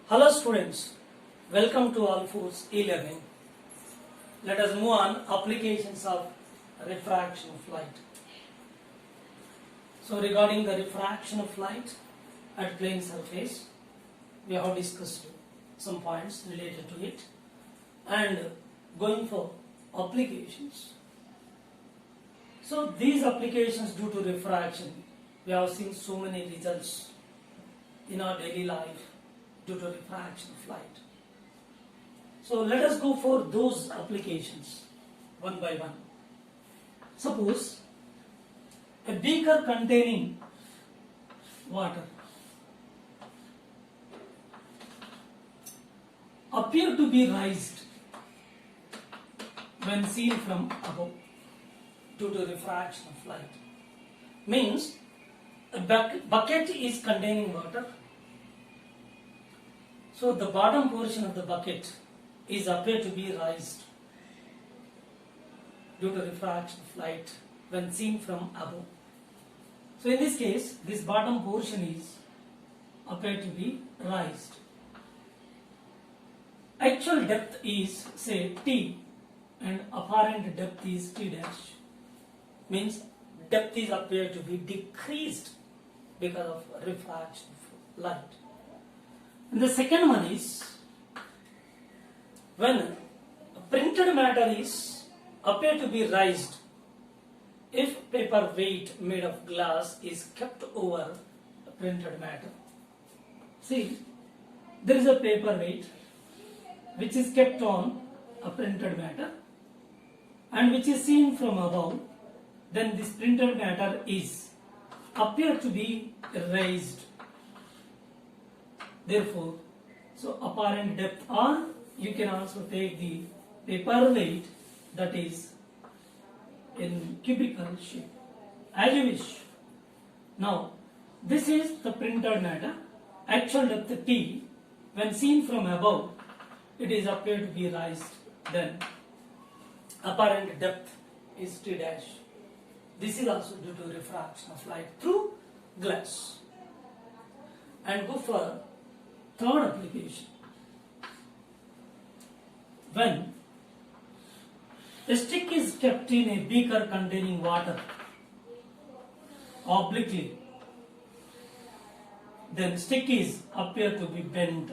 Hello students, welcome to All Foods e-learning. Let us move on applications of refraction of light. So regarding the refraction of light at plane surface, we have discussed some points related to it and going for applications. So these applications due to refraction, we have seen so many results in our daily life due to refraction of light. So let us go for those applications one by one. Suppose a beaker containing water appear to be raised when seen from above due to refraction of light. Means a bucket is containing water. So the bottom portion of the bucket is appear to be raised due to refraction of light when seen from above. So in this case, this bottom portion is appear to be raised. Actual depth is say T and apparent depth is T dash. Means depth is appear to be decreased because of refraction of light. And the second one is when printed matter is appear to be raised if paper weight made of glass is kept over printed matter. See, there is a paper weight which is kept on a printed matter and which is seen from above, then this printed matter is appear to be raised. Therefore, so apparent depth, or you can also take the paper weight that is in cubical shape as you wish. Now, this is the printed matter. Actual depth T, when seen from above, it is appear to be raised. Then apparent depth is T dash. This is also due to refraction of light through glass. And go for third application. When a stick is kept in a beaker containing water obliquely, then stick is appear to be bent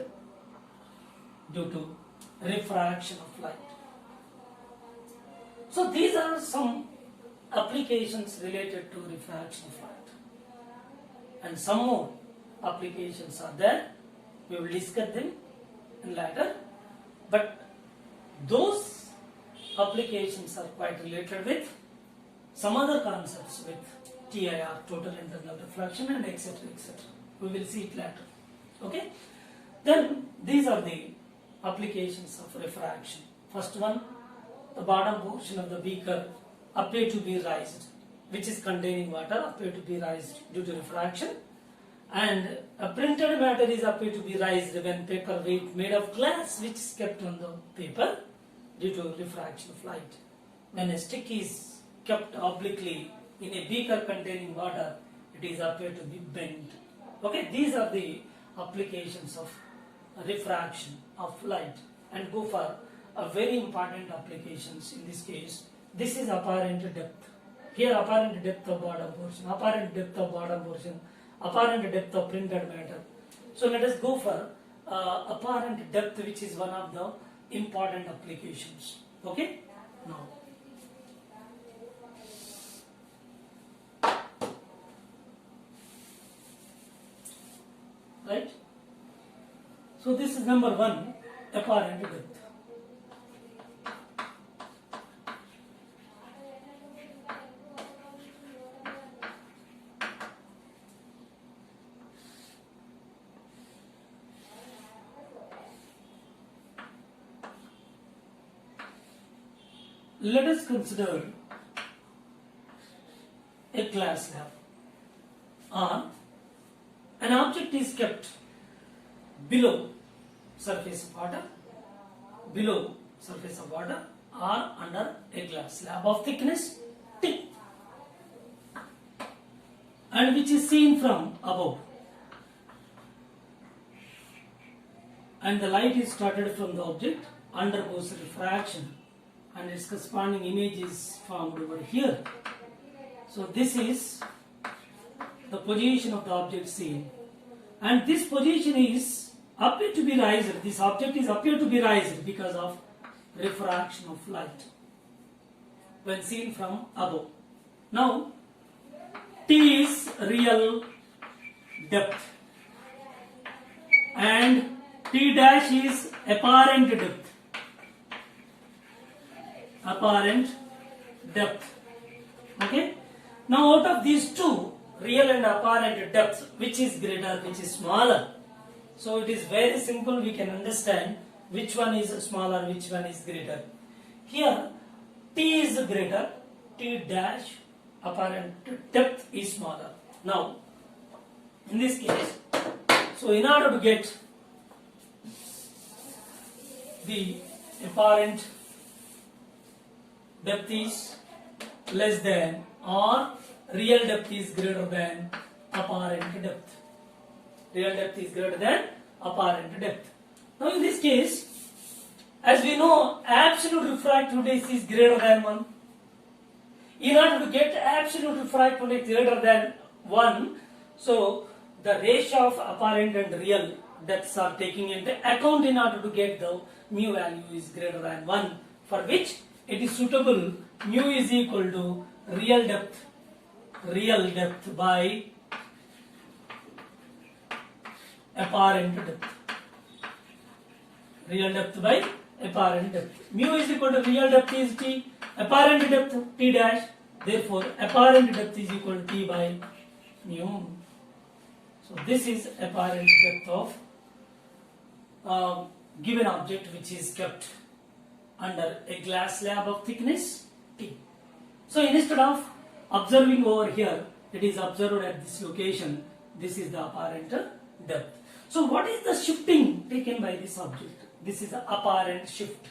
due to refraction of light. So these are some applications related to refraction of light, and some more applications are there. We will discuss them in later, but those applications are quite related with some other concepts with TIR, total internal reflection, and etc. etc. We will see it later. Okay. Then these are the applications of refraction. First one, the bottom portion of the beaker appear to be raised, which is containing water, appear to be raised due to refraction. And a printed matter is appear to be raised when paper weight made of glass which is kept on the paper due to refraction of light. When a stick is kept obliquely in a beaker containing water, it is appear to be bent. Okay, these are the applications of refraction of light. And go for a very important applications in this case. This is apparent depth. Here apparent depth of bottom portion, apparent depth of bottom portion, apparent depth of printed matter. So let us go for apparent depth, which is one of the important applications. Okay? Now, right? So this is number one, apparent depth. Let us consider a glass slab, or an object is kept below surface of water, or under a glass slab of thickness T, and which is seen from above. and the light is started from the object, undergoes refraction, and its corresponding image is formed over here. So this is the position of the object seen, and this position is appear to be raised. This object is appear to be raised because of refraction of light when seen from above. Now T is real depth and T dash is apparent depth. Apparent depth. Okay. Now out of these two, real and apparent depth, which is greater, which is smaller? So it is very simple. We can understand which one is smaller, which one is greater. Here T is greater, T dash apparent depth is smaller. Now in this case, so in order to get the apparent depth is less than or real depth is greater than apparent depth. Real depth is greater than apparent depth. Now in this case, as we know, absolute refractivity is greater than 1. In order to get absolute refractivity greater than 1, so the ratio of apparent and real depths are taken into account in order to get the mu value is greater than 1, for which it is suitable mu is equal to real depth by apparent depth. Real depth by apparent depth. Mu is equal to real depth is T, apparent depth T dash. Therefore, apparent depth is equal to T by mu. So this is apparent depth of given object which is kept under a glass slab of thickness T. So instead of observing over here, it is observed at this location. This is the apparent depth. So what is the shifting taken by this object? This is the apparent shift.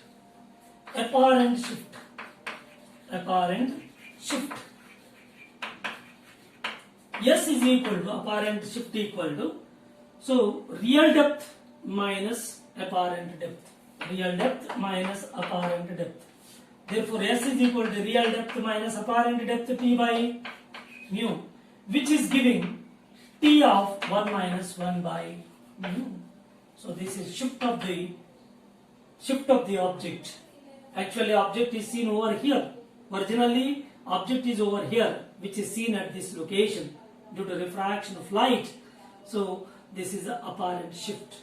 Apparent shift. Apparent shift. S is equal to apparent shift equal to, so real depth minus apparent depth. Real depth minus apparent depth. Therefore S is equal to real depth minus apparent depth T by mu, which is giving T of 1 minus 1 by mu. So this is shift of the object. Actually object is seen over here. Originally object is over here, which is seen at this location due to refraction of light. So this is the apparent shift,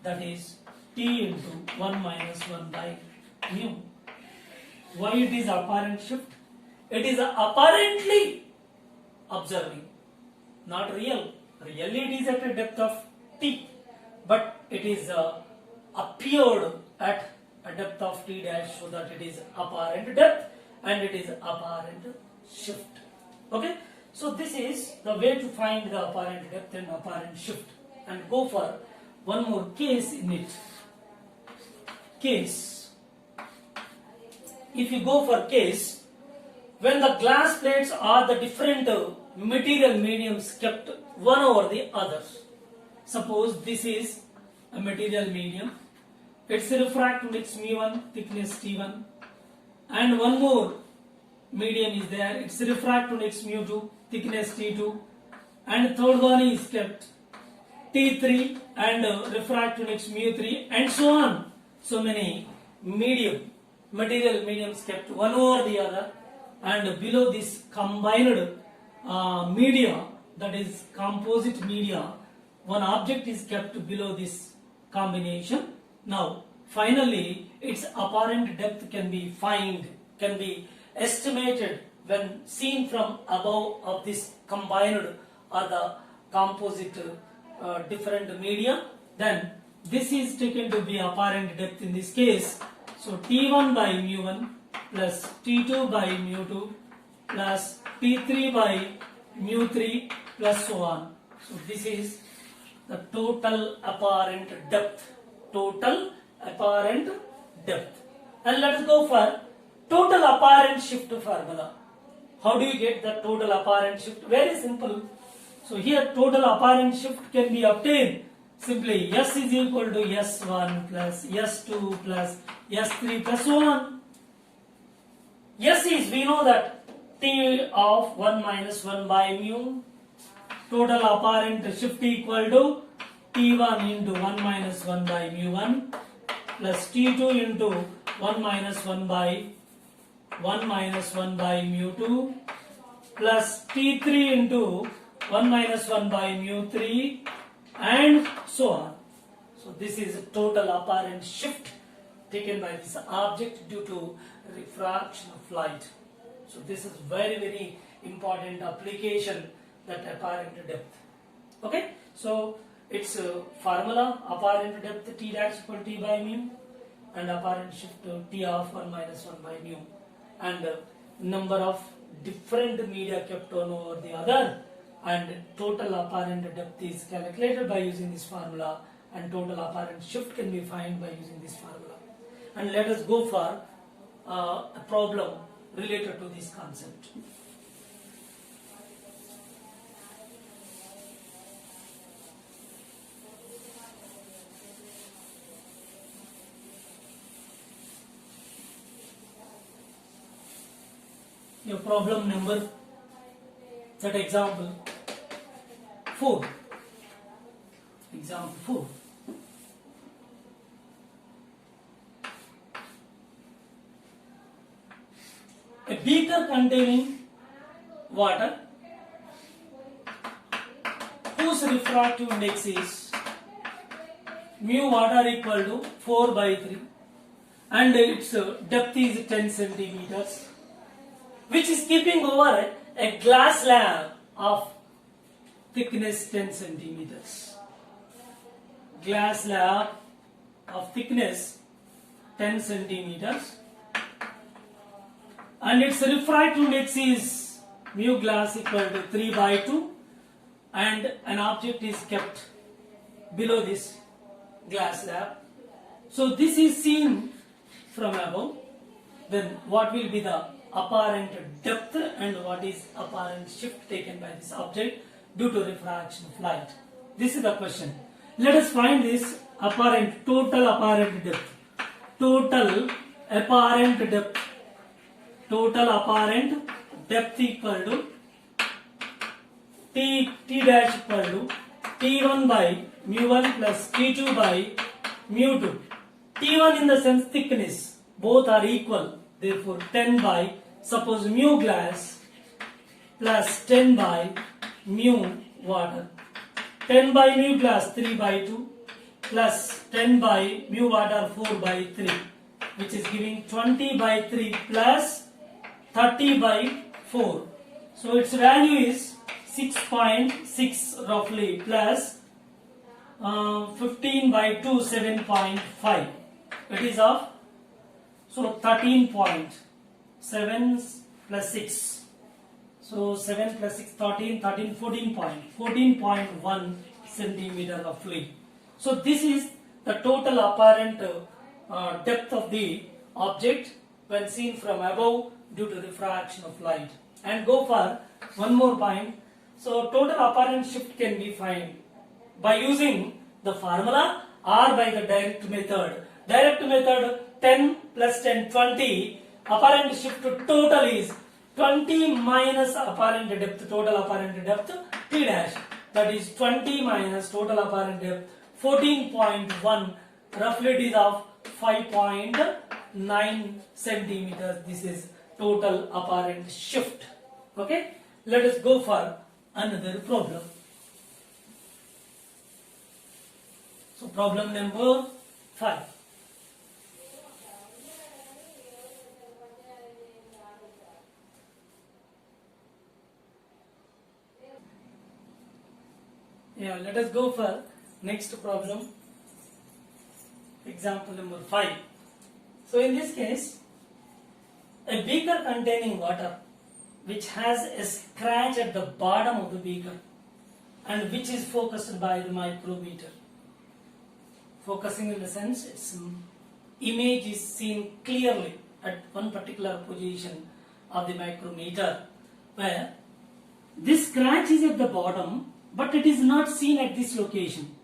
that is T into 1 minus 1 by mu. Why it is apparent shift? It is apparently observing, not real. Really it is at a depth of T, but it is appeared at a depth of T dash, so that it is apparent depth and it is apparent shift. Okay, so this is the way to find the apparent depth and apparent shift, and go for one more case in it. Case, if you go for case, when the glass plates are the different material mediums kept one over the others. Suppose this is a material medium, its refractive index mu1, thickness T1, and one more medium is there, its refractive index mu2, thickness T2, and third one is kept T3 and refractive index mu3, and so on. So many material mediums kept one over the other, and below this combined media, that is composite media, one object is kept below this combination. Now finally its apparent depth can be estimated when seen from above of this combined or the composite different media. Then this is taken to be apparent depth in this case. So T1 by mu1 plus T2 by mu2 plus T3 by mu3 plus so on. So this is the total apparent depth. Total apparent depth. And let us go for total apparent shift formula. How do you get the total apparent shift? Very simple. So here total apparent shift can be obtained Simply S is equal to S1 plus S2 plus S3 plus so on. S is, we know that T of 1 minus 1 by mu. Total apparent shift equal to T1 into 1 minus 1 by mu 1 plus T2 into 1 minus 1 by mu 2 plus T3 into 1 minus 1 by mu 3 and so on. So this is a total apparent shift taken by this object due to refraction of light. So this is very important application, that apparent depth. Okay, so it's a formula: apparent depth T dash equal T by mu and apparent shift T of 1 minus 1 by mu, and number of different media kept one over the other, and total apparent depth is calculated by using this formula, and total apparent shift can be found by using this formula. And let us go for a problem related to this concept. Your problem number, that example 4. Example 4. A beaker containing water whose refractive index is mu water equal to 4 by 3 and its depth is 10 centimeters, which is keeping over a glass slab of thickness 10 centimeters. Glass slab of thickness 10 centimeters, and its refractive index is mu glass equal to 3 by 2, and an object is kept below this glass slab. So this is seen from above. Then what will be the apparent depth and what is apparent shift taken by this object due to refraction of light? This is the question. Let us find this total apparent depth. Total apparent depth equal to T dash equal to T1 by mu 1 plus T2 by mu 2. T1 in the sense thickness, both are equal, therefore 10 by, suppose mu glass plus 10 by mu water. 10 by mu glass 3 by 2 plus 10 by mu water 4 by 3, which is giving 20 by 3 plus 30 by 4. So its value is 6.6 roughly plus 15 by 2 7.5. It is of, so 13.7 plus 6. So 7 plus 6 13 14.1 centimeter roughly. So this is the total apparent depth of the object when seen from above due to refraction of light. And go for one more point. So total apparent shift can be found by using the formula or by the direct method. Direct method 10 plus 10 20. Apparent shift to total is 20 minus apparent depth, total apparent depth T dash, that is 20 minus total apparent depth 14.1, roughly it is of 5.9 centimeters. This is total apparent shift. Okay, let us go for another problem. So problem number 5. Yeah, let us go for next problem. Example number 5. So in this case, a beaker containing water which has a scratch at the bottom of the beaker and which is focused by the micrometer. Focusing in the sense its image is seen clearly at one particular position of the micrometer, where this scratch is at the bottom but it is not seen at this location.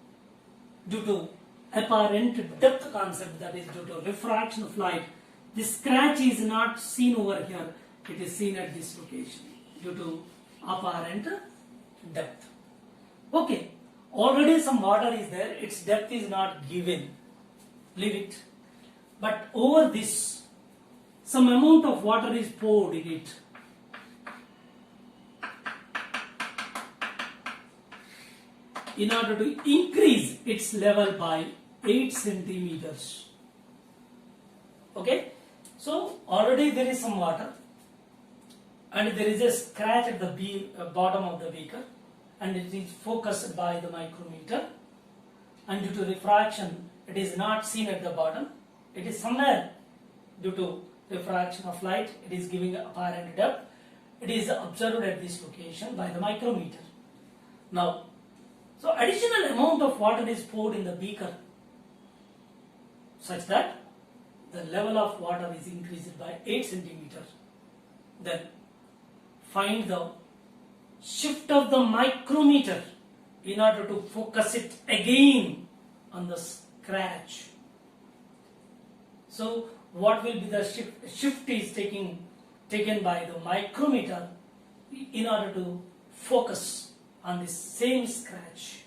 due to apparent depth concept, that is due to refraction of light, the scratch is not seen over here, it is seen at this location due to apparent depth. Okay, already some water is there, its depth is not given, leave it. But over this, some amount of water is poured in it. In order to increase its level by 8 centimeters. Okay, so already there is some water and there is a scratch at the bottom of the beaker, and it is focused by the micrometer, and due to refraction it is not seen at the bottom, it is somewhere due to refraction of light, it is giving apparent depth, it is observed at this location by the micrometer. Now, so additional amount of water is poured in the beaker such that the level of water is increased by 8 centimeters. Then find the shift of the micrometer in order to focus it again on the scratch. So what will be the shift? Shift is taken by the micrometer in order to focus on the same scratch.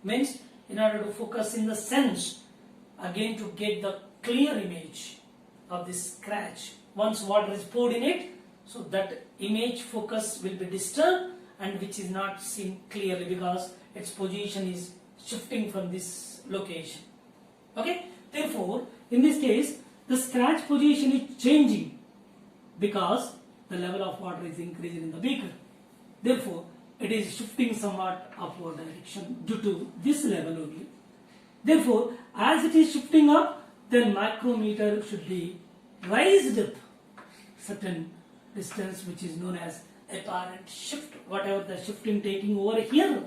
Means in order to focus in the sense, again to get the clear image of this scratch. Once water is poured in it, so that image focus will be disturbed and which is not seen clearly because its position is shifting from this location. Okay, therefore in this case the scratch position is changing because the level of water is increasing in the beaker. Therefore it is shifting somewhat upward direction due to this level only. Therefore as it is shifting up, then micrometer should be raised up certain distance, which is known as apparent shift, whatever the shifting taking over here.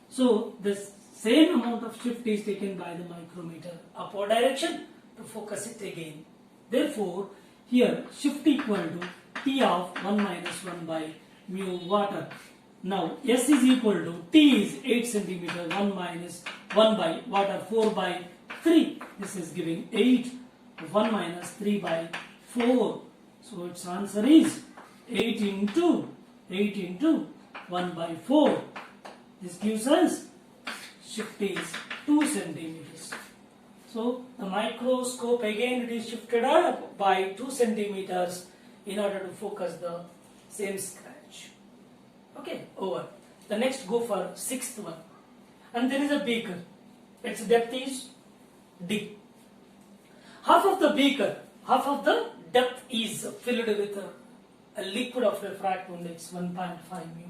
So the same amount of shift is taken by the micrometer upward direction to focus it again. Therefore here shift equal to T of 1 minus 1 by mu water. Now S is equal to T is 8 centimeter, 1 minus 1 by water 4 by 3. This is giving 8, 1 minus 3 by 4. So its answer is 8 into 1 by 4. This gives us shift is 2 centimeters. So the microscope again it is shifted up by 2 centimeters in order to focus the same scratch. Okay, over. The next go for sixth one. And there is a beaker. Its depth is D. Half of the beaker, half of the depth is filled with a liquid of refractive index 1.5 mu,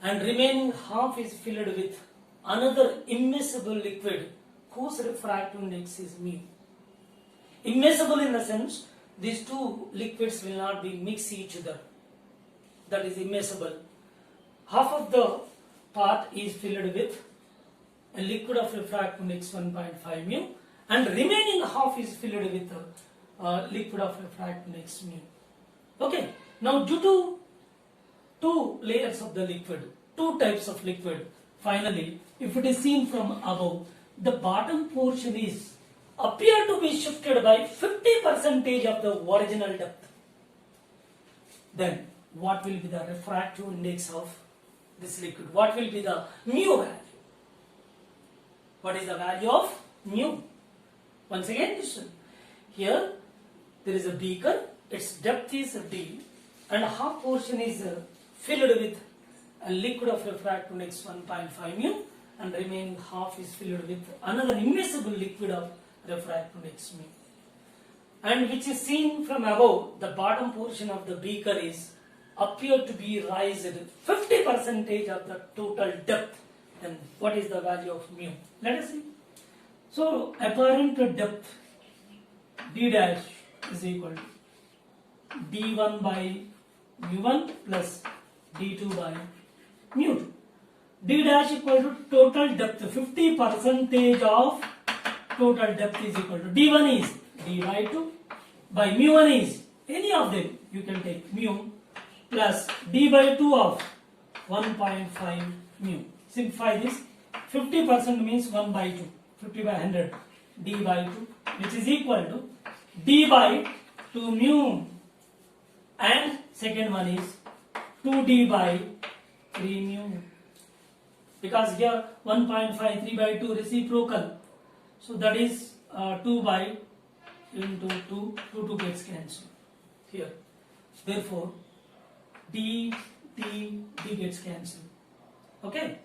and remaining half is filled with another immiscible liquid whose refractive index is mu. Immiscible in the sense these two liquids will not be mix each other. That is immiscible. Half of the part is filled with a liquid of refractive index 1.5 mu, and remaining half is filled with liquid of refractive index mu. Okay, now due to two layers of the liquid, two types of liquid, finally if it is seen from above, the bottom portion is appear to be shifted by 50% of the original depth. Then what will be the refractive index of this liquid? What will be the mu value? What is the value of mu? Once again listen. Here there is a beaker, its depth is D, and half portion is filled with a liquid of refractive index 1.5 mu, and remaining half is filled with another immiscible liquid of refractive index mu. And which is seen from above, the bottom portion of the beaker is appear to be raised 50% of the total depth. Then what is the value of mu? Let us see. So apparent depth D dash is equal to D1 by mu1 plus D2 by mu2. D dash equal to total depth. 50% of total depth is equal to D1 is D by 2 by mu1 is any of them you can take mu plus D by 2 of 1.5 mu. Simplify this. 50% means 1 by 2. 50 by 100. D by 2, which is equal to D by 2 mu. And second one is 2D by 3 mu. Because here 1.5, 3 by 2 reciprocal. So that is 2 by into 2 gets cancelled here. Therefore, D gets cancelled. Okay.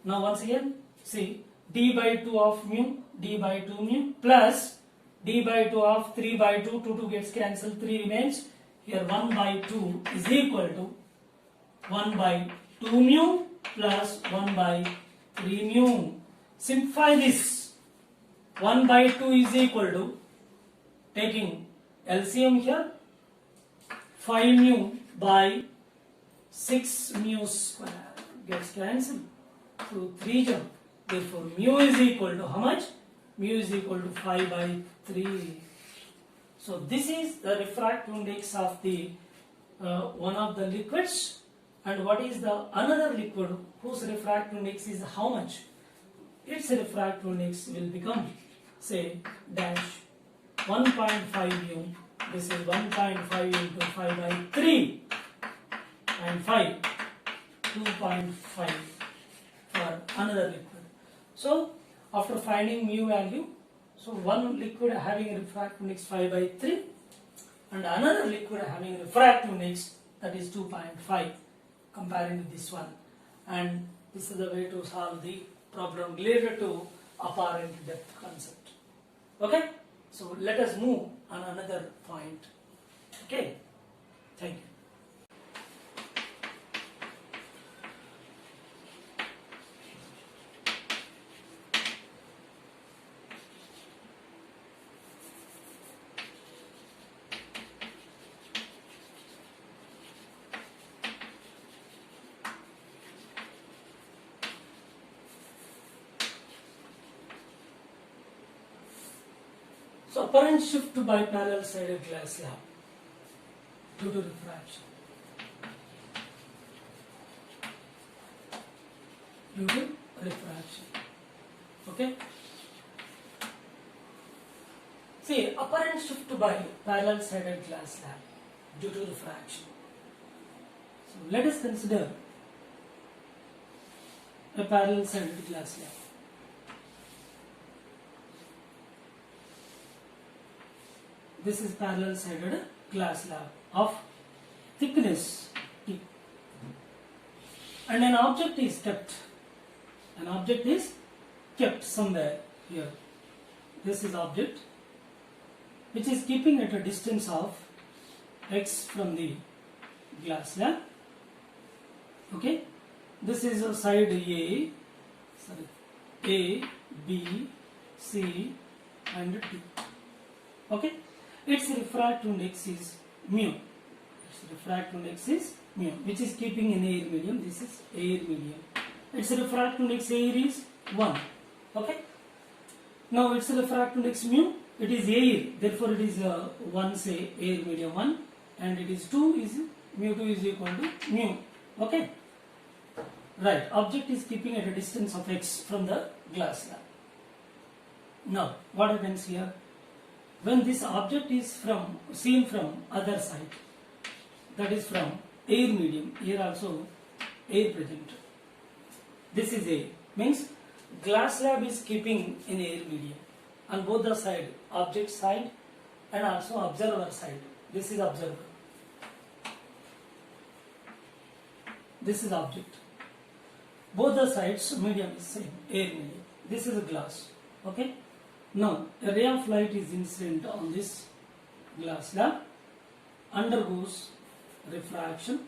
Now once again, see D by 2 of mu, D by 2 mu plus D by 2 of 3 by 2 gets cancelled, 3 remains. Here 1 by 2 is equal to 1 by 2 mu plus 1 by 3 mu. Simplify this. 1 by 2 is equal to, taking LCM here, 5 mu by 6 mu square gets cancelled. So 3 jump. Therefore mu is equal to how much? Mu is equal to 5 by 3. So this is the refractive index of the one of the liquids. And what is the another liquid whose refractive index is how much? Its refractive index will become, say, dash 1.5 mu. This is 1.5 into 5 by 3 and 5 2.5 for another liquid. So after finding mu value, so one liquid having refractive index 5 by 3 and another liquid having refractive index that is 2.5, comparing with this one. And this is the way to solve the problem related to apparent depth concept. Okay, so let us move on another point. Okay, thank you. So apparent shift by parallel sided glass slab due to refraction. Due to refraction. Okay. See, apparent shift by parallel sided glass slab due to refraction. So let us consider a parallel sided glass slab. This is parallel sided glass slab of thickness T. And an object is kept. An object is kept somewhere here. This is object which is keeping at a distance of x from the glass slab. Okay. This is a side A, B, C and D. Okay. Its refractive index is mu. Its refractive index is mu, which is keeping in air medium. This is air medium. Its refractive index air is 1. Okay. Now its refractive index mu, it is air. Therefore it is 1, say air medium 1, and it is 2 is mu 2 is equal to mu. Okay. Right. Object is keeping at a distance of x from the glass slab. Now what happens here? When this object is seen from other side, that is from air medium, here also air present. This is A, means glass slab is keeping in air medium on both the side, object side and also observer side. This is observer. This is object. Both the sides medium is same, air medium. This is a glass. Okay. Now, a ray of light is incident on this glass slab, undergoes refraction,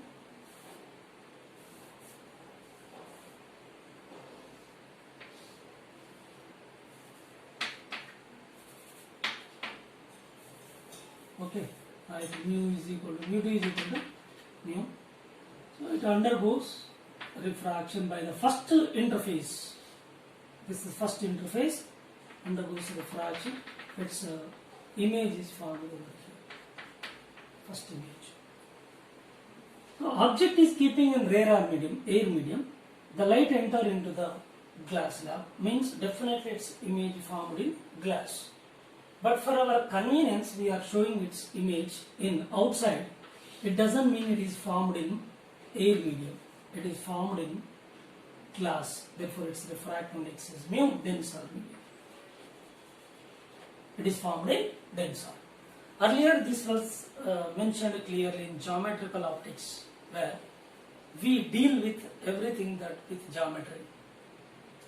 okay, right, mu is equal to, mu 2 is equal to mu, so it undergoes refraction by the first interface. This is first interface. Undergoes refraction, its image is formed over here. First image. So object is keeping in rare medium, air medium. The light enter into the glass slab, means definitely its image formed in glass. But for our convenience, we are showing its image in outside. It doesn't mean it is formed in air medium. It is formed in glass. Therefore, its refractive index is mu, denser medium. It is formed in denser. Earlier, this was mentioned clearly in geometrical optics, where we deal with everything that with geometry.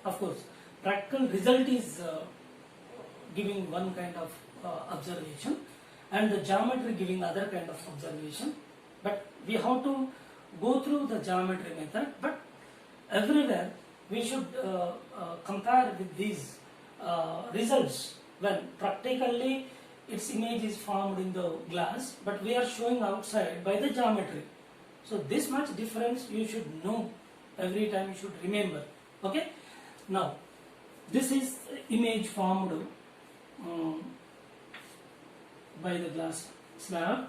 Of course, practical result is giving one kind of observation, and the geometry giving other kind of observation. But we have to go through the geometry method. But everywhere we should compare with these results when practically its image is formed in the glass, but we are showing outside by the geometry. So this much difference you should know every time, you should remember. Okay. Now this is image formed by the glass slab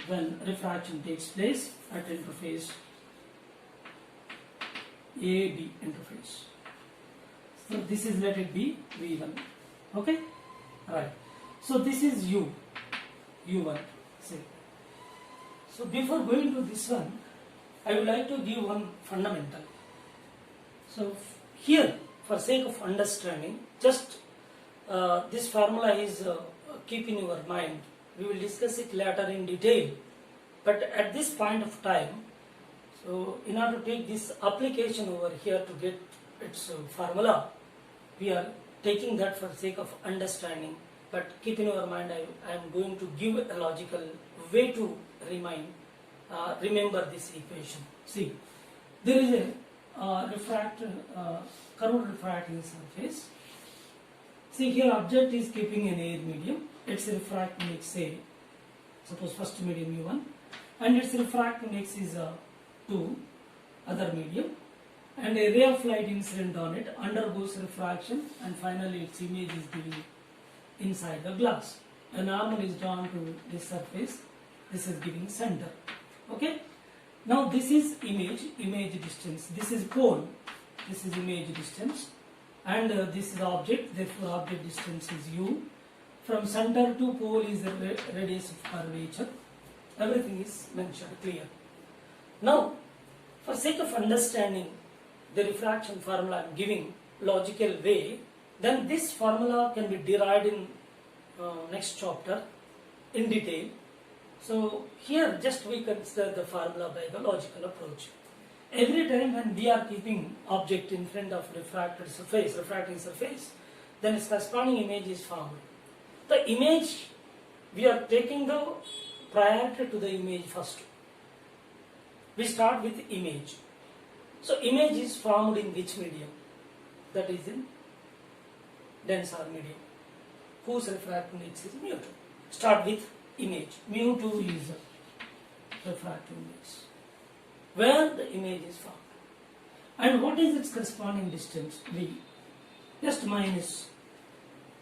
when refraction takes place at interface AB interface. So this is, let it be V1. Okay, right. So this is U1. Say. So before going to this one, I would like to give one fundamental. So here, for sake of understanding, just this formula is keep in your mind. We will discuss it later in detail. But at this point of time, so in order to take this application over here to get its formula, we are taking that for sake of understanding. But keep in your mind, I am going to give a logical way to remember this equation. See, there is a curved refracting surface. See, here object is keeping an air medium. Its refractive index, say, suppose first medium U1, and its refractive index is 2, other medium, and a ray of light incident on it undergoes refraction, and finally its image is given inside the glass. A normal is drawn to this surface. This is giving center. Okay. Now this is image distance. This is pole. This is image distance, and this is object. Therefore, object distance is U. From center to pole is the radius of curvature. Everything is mentioned clear. Now, for sake of understanding the refraction formula I am giving logical way, then this formula can be derived in next chapter in detail. So here just we consider the formula by the logical approach. Every time when we are keeping object in front of refracting surface, then its corresponding image is formed. The image, we are taking the priority to the image first. We start with image. So image is formed in which medium? That is in denser medium, whose refractive index is mu2. Start with image. mu2 is refractive index, where the image is formed. And what is its corresponding distance? V. Just minus.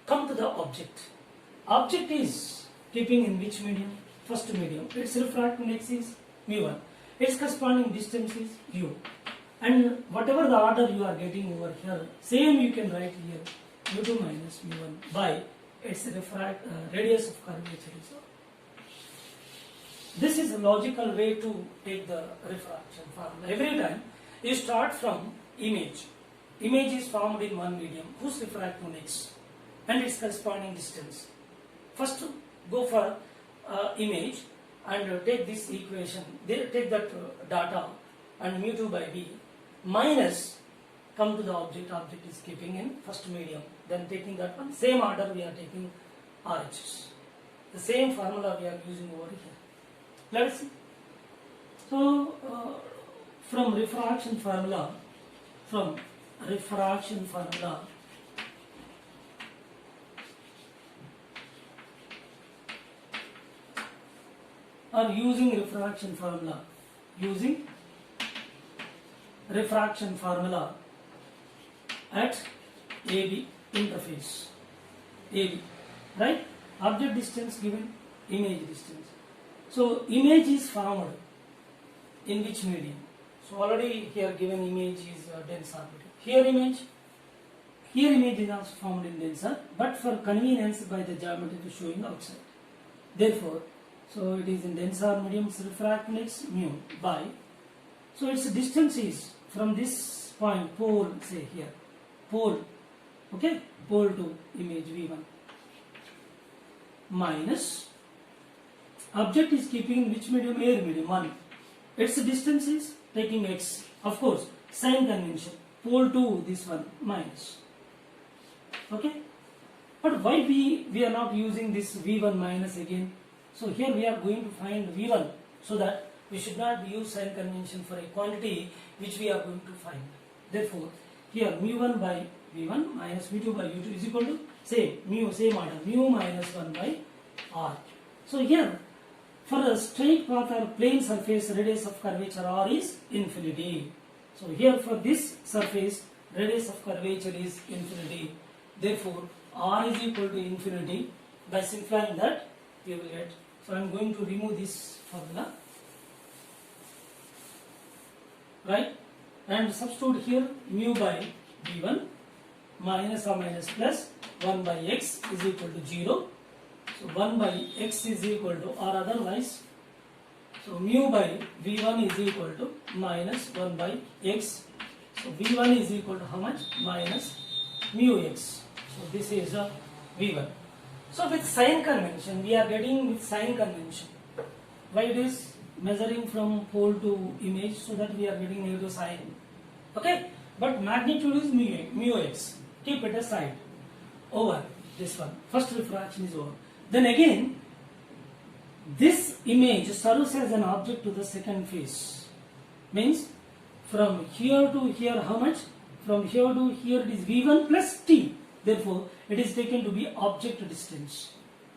Come to the object. Object is keeping in which medium? First medium. Its refractive index is mu1. Its corresponding distance is u. And whatever the order you are getting over here, same you can write here, mu2 minus mu1 by its radius of curvature is. This is a logical way to take the refraction formula. Every time you start from image. Image is formed in one medium, whose refractive index and its corresponding distance. First go for image and take this equation, take that data and mu2 by v minus, come to the object is keeping in first medium, then taking that one, same order we are taking RHS. The same formula we are using over here. Let us see. So from refraction formula, or using refraction formula at AB interface. AB, right? Object distance given, image distance. So image is formed in which medium? So already here given image is denser medium. Here image Here image is also formed in denser, but for convenience by the geometry to showing outside. Therefore, so it is in denser medium, its refract index mu by, so its distance is from this point, pole, say here, pole, okay, pole to image V1, minus, object is keeping which medium? Air medium, 1. Its distance is taking x, of course, sign convention, pole to this one, minus. Okay, but why we are not using this V1 minus again? So here we are going to find V1, so that we should not use sign convention for a quantity which we are going to find. Therefore, here mu1 by V1 minus V2 by U2 is equal to same order, mu minus 1 by R. So here, for a straight path or plane surface, radius of curvature R is infinity. So here for this surface, radius of curvature is infinity. Therefore, R is equal to infinity. By simplifying that, we will get. So I am going to remove this formula, right? And substitute here mu by V1 minus or minus plus 1 by x is equal to 0. So 1 by x is equal to, or otherwise, so mu by V1 is equal to minus 1 by x. So V1 is equal to how much? Minus mu x. So this is a V1. So with sign convention, we are getting with sign convention. Why it is measuring from pole to image, so that we are getting negative sign. Okay, but magnitude is mu x. Keep it aside. Over this one. First refraction is over. Then again, this image serves as an object to the second face. Means from here to here, how much? From here to here it is V1 plus T. Therefore, it is taken to be object distance.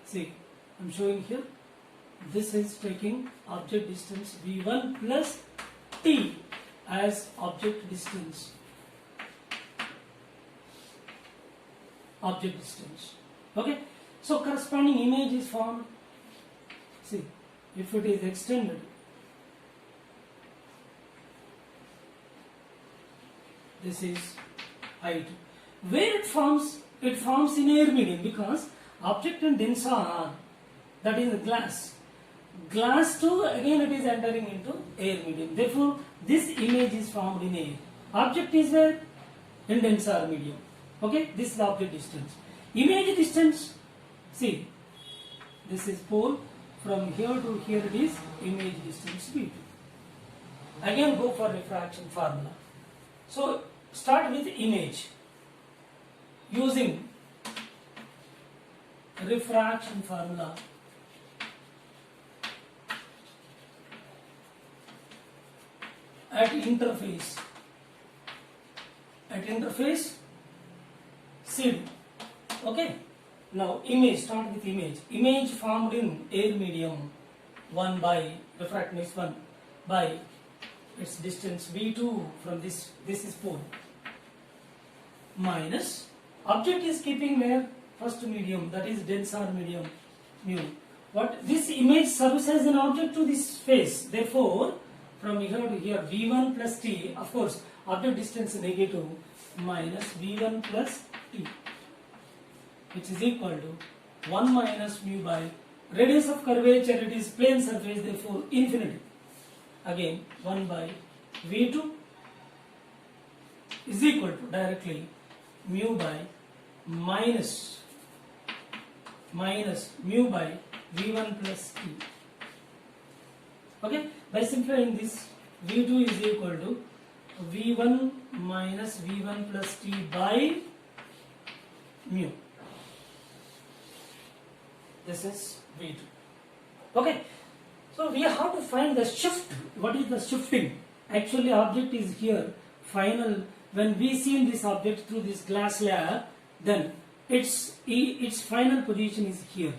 See, I am showing here. This is taking object distance V1 plus T as object distance. Object distance. Okay. So corresponding image is formed. See, if it is extended, this is I2. Where it forms? It forms in air medium, because object and denser are, that is the glass. Glass too, again it is entering into air medium. Therefore, this image is formed in air. Object is where? In denser medium. Okay, this is the object distance. Image distance, see, this is pole. From here to here it is image distance V2. Again go for refraction formula. So start with image. Using refraction formula, at interface CD. Okay. Now image, start with image. Image formed in air medium 1 by refraction is 1 by its distance V2 from this is pole, minus object is keeping where? First medium, that is denser medium mu. What this image serves as an object to this face. Therefore, from here to here V1 plus T, of course object distance negative, minus V1 plus T, which is equal to 1 minus mu by radius of curvature, it is plane surface, therefore infinity. Again 1 by V2 is equal to directly mu by minus mu by V1 plus T. Okay, by simplifying this, V2 is equal to V1 minus V1 plus T by mu. This is V2. Okay, so we have to find the shift. What is the shifting? Actually, object is here. Final, when we see this object through this glass layer, then its final position is here.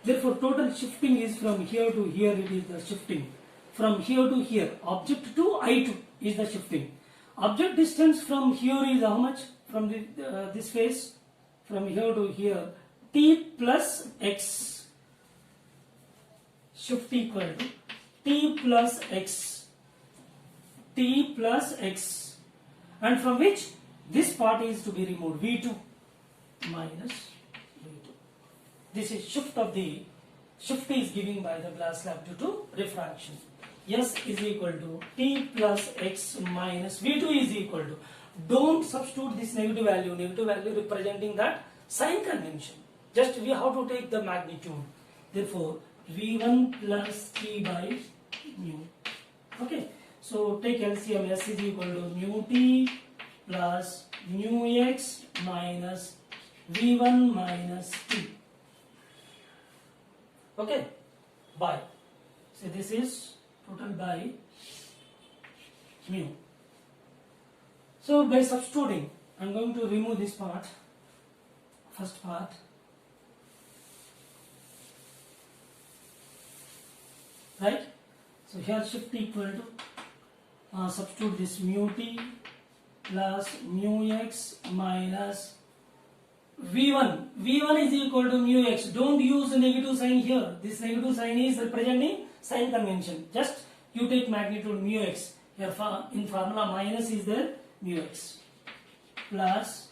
Therefore, total shifting is from here to here. It is the shifting from here to here. Object to I2 is the shifting. Object distance from here is how much? From this face, from here to here, T plus X. Shift equal to T plus X. T plus X. And from which? this part is to be removed, V2 minus V2. This is shift is given by the glass slab due to refraction. S is equal to T plus X minus V2 is equal to, don't substitute this negative value representing that sign convention. Just we have to take the magnitude. Therefore, V1 plus T by mu. Okay. So take LCM. S is equal to mu T plus mu X minus V1 minus T. Okay. By. So this is total by mu. So by substituting, I am going to remove this part, first part. Right? So here shift equal to, substitute this mu T plus mu X minus V1. V1 is equal to mu X. Don't use the negative sign here. This negative sign is representing sign convention. Just you take magnitude mu X. Here in formula minus is there, mu X plus,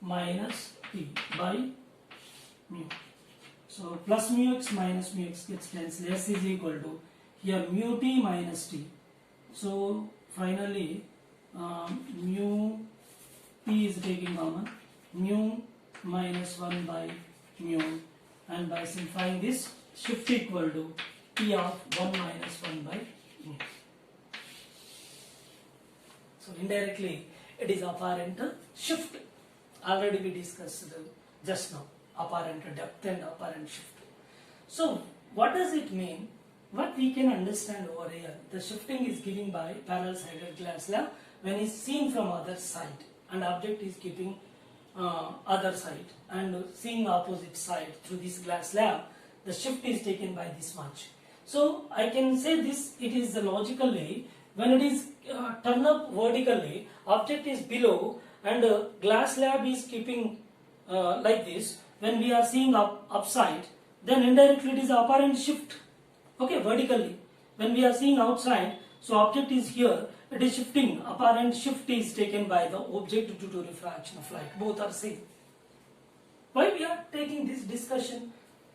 minus T by mu. So plus mu X minus mu X gets cancelled. S is equal to, here mu T minus T. So finally mu T is taking common, mu minus 1 by mu, and by simplifying this, shift equal to T of 1 minus 1 by mu. So indirectly it is apparent shift. Already we discussed just now, apparent depth and apparent shift. So what does it mean? What we can understand over here, the shifting is given by parallel sided glass slab when is seen from other side, and object is keeping other side and seeing opposite side through this glass slab, the shift is taken by this much. So I can say this, it is the logical way. When it is turned up vertically, object is below and glass slab is keeping like this. When we are seeing upside, then indirectly it is apparent shift. Okay, vertically. When we are seeing outside, so object is here, it is shifting. Apparent shift is taken by the object due to refraction of light. Both are same. Why we are taking this discussion?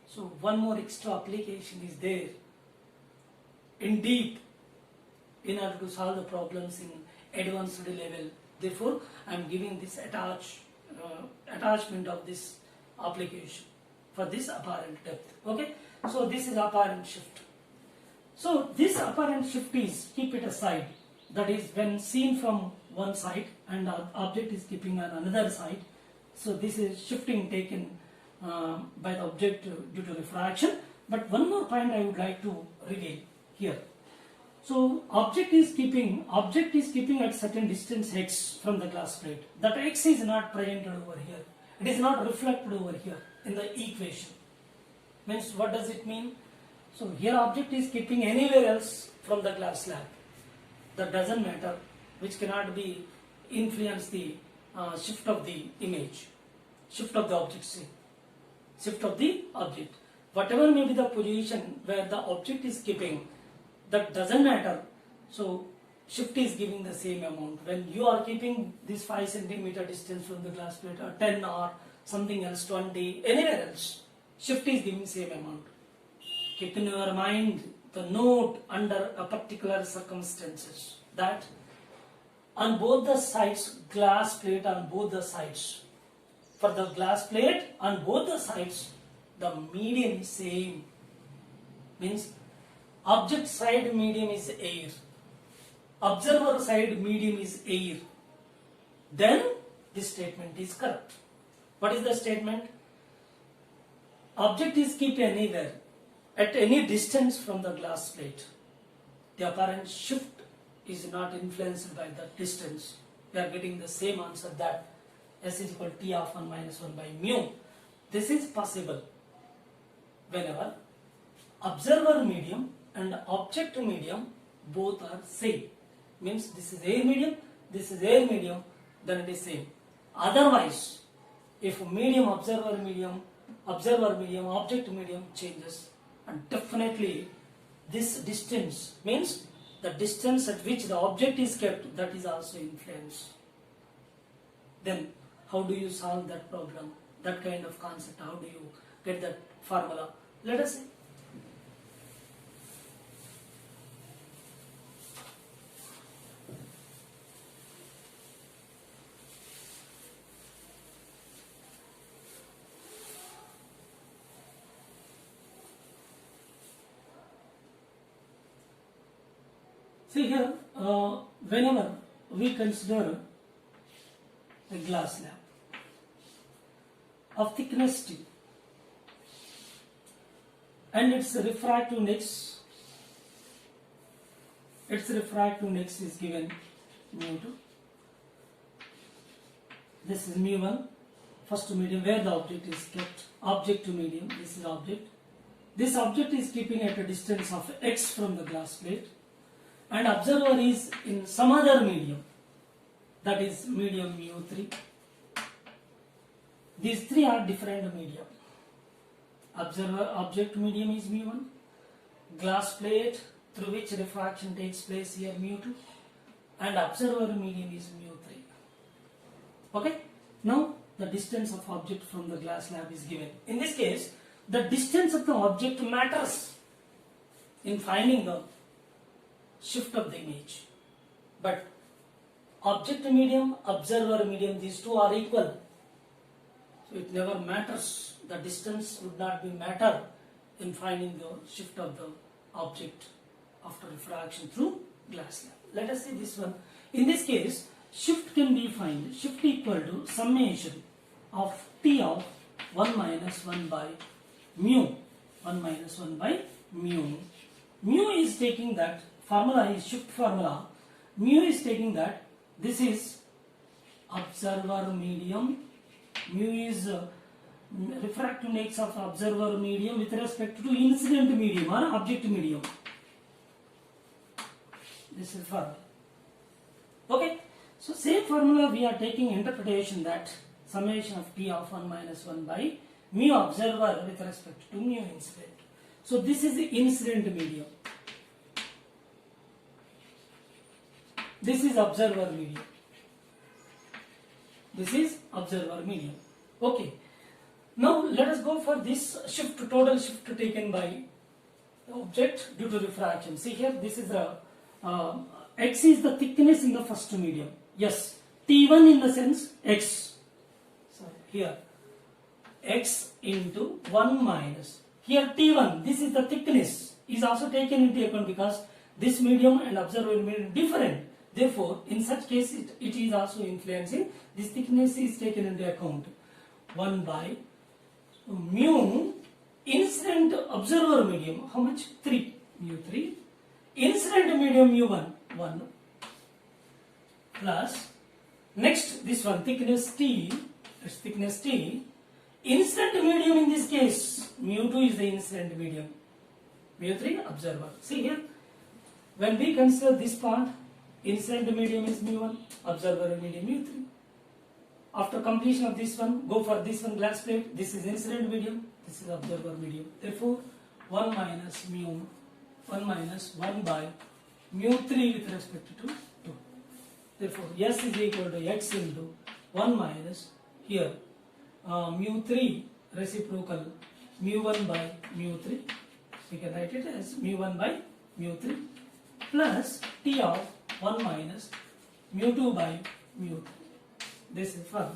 So one more extra application is there in deep in order to solve the problems in advanced level. Therefore, I am giving this attachment of this application for this apparent depth. Okay, so this is apparent shift. So this apparent shift is, keep it aside, that is when seen from one side and the object is keeping on another side. So this is shifting taken by the object due to refraction. But one more point I would like to reveal here. So object is keeping at certain distance x from the glass plate. That x is not presented over here. It is not reflected over here in the equation. Means what does it mean? So here object is keeping anywhere else from the glass slab. That doesn't matter, which cannot be influence the shift of the image, shift of the object, shift of the object. Whatever may be the position where the object is keeping, that doesn't matter. So shift is giving the same amount. When you are keeping this 5 centimeter distance from the glass plate, or 10 or something else, 20, anywhere else, shift is giving same amount. Keep in your mind the note under a particular circumstances that on both the sides, glass plate on both the sides. For the glass plate on both the sides, the medium is same. Means object side medium is air, observer side medium is air. Then this statement is correct. What is the statement? Object is kept anywhere at any distance from the glass plate. The apparent shift is not influenced by the distance. We are getting the same answer, that S is equal to T of 1 minus 1 by mu. This is possible whenever observer medium and object medium both are same. Means this is air medium, this is air medium, then it is same. Otherwise, if medium, observer medium, object medium changes, and definitely this distance means the distance at which the object is kept, that is also influenced. then how do you solve that problem? That kind of concept, how do you get that formula? Let us see. See here, whenever we consider a glass slab of thickness T and its refractive index is given mu2. This is mu1, first medium where the object is kept, object to medium, this is object. This object is keeping at a distance of x from the glass plate, and observer is in some other medium, that is medium mu3. These three are different medium. Observer object medium is mu1, glass plate through which refraction takes place here mu2, and observer medium is mu3. Okay, now the distance of object from the glass slab is given. In this case, the distance of the object matters in finding the shift of the image, but object medium, observer medium, these two are equal, so it never matters. The distance would not be matter in finding the shift of the object after refraction through glass slab. Let us see this one. In this case, shift can be defined, shift equal to summation of T of 1 minus 1 by mu. 1 minus 1 by mu. Mu is taking that formula is shift formula. Mu is taking that this is observer medium. Mu is refractive index of observer medium with respect to incident medium or object medium. This is formula. Okay. So same formula we are taking interpretation that summation of T of 1 minus 1 by mu observer with respect to mu incident. So this is the incident medium. This is observer medium. This is observer medium. Okay. Now let us go for this shift, total shift taken by the object due to refraction. See here, this is the x is the thickness in the first medium. Yes, T1 in the sense x. So here x into 1 minus. Here T1, this is the thickness, is also taken into account because this medium and observer medium different. Therefore, in such case, it is also influencing. This thickness is taken into account. 1 by mu incident observer medium. How much? 3. Mu3. Incident medium mu1. 1. Plus. Next, this one thickness T. It's thickness T. Incident medium in this case. Mu2 is the incident medium. Mu3 observer. See here. When we consider this part, incident medium is mu1, observer medium mu3. After completion of this one, go for this one glass plate. This is incident medium, this is observer medium. Therefore, 1 minus mu, 1 minus 1 by mu3 with respect to 2. Therefore, S is equal to x into 1 minus here mu3 reciprocal mu1 by mu3. We can write it as mu1 by mu3 plus T of 1 minus mu2 by mu3. This is for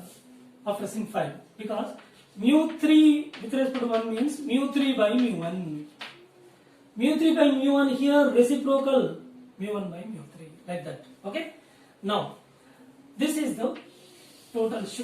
after simplifying because mu3 with respect to 1 means mu3 by mu1. Mu3 by mu1 here reciprocal mu1 by mu3 like that. Okay. Now this is the total shift.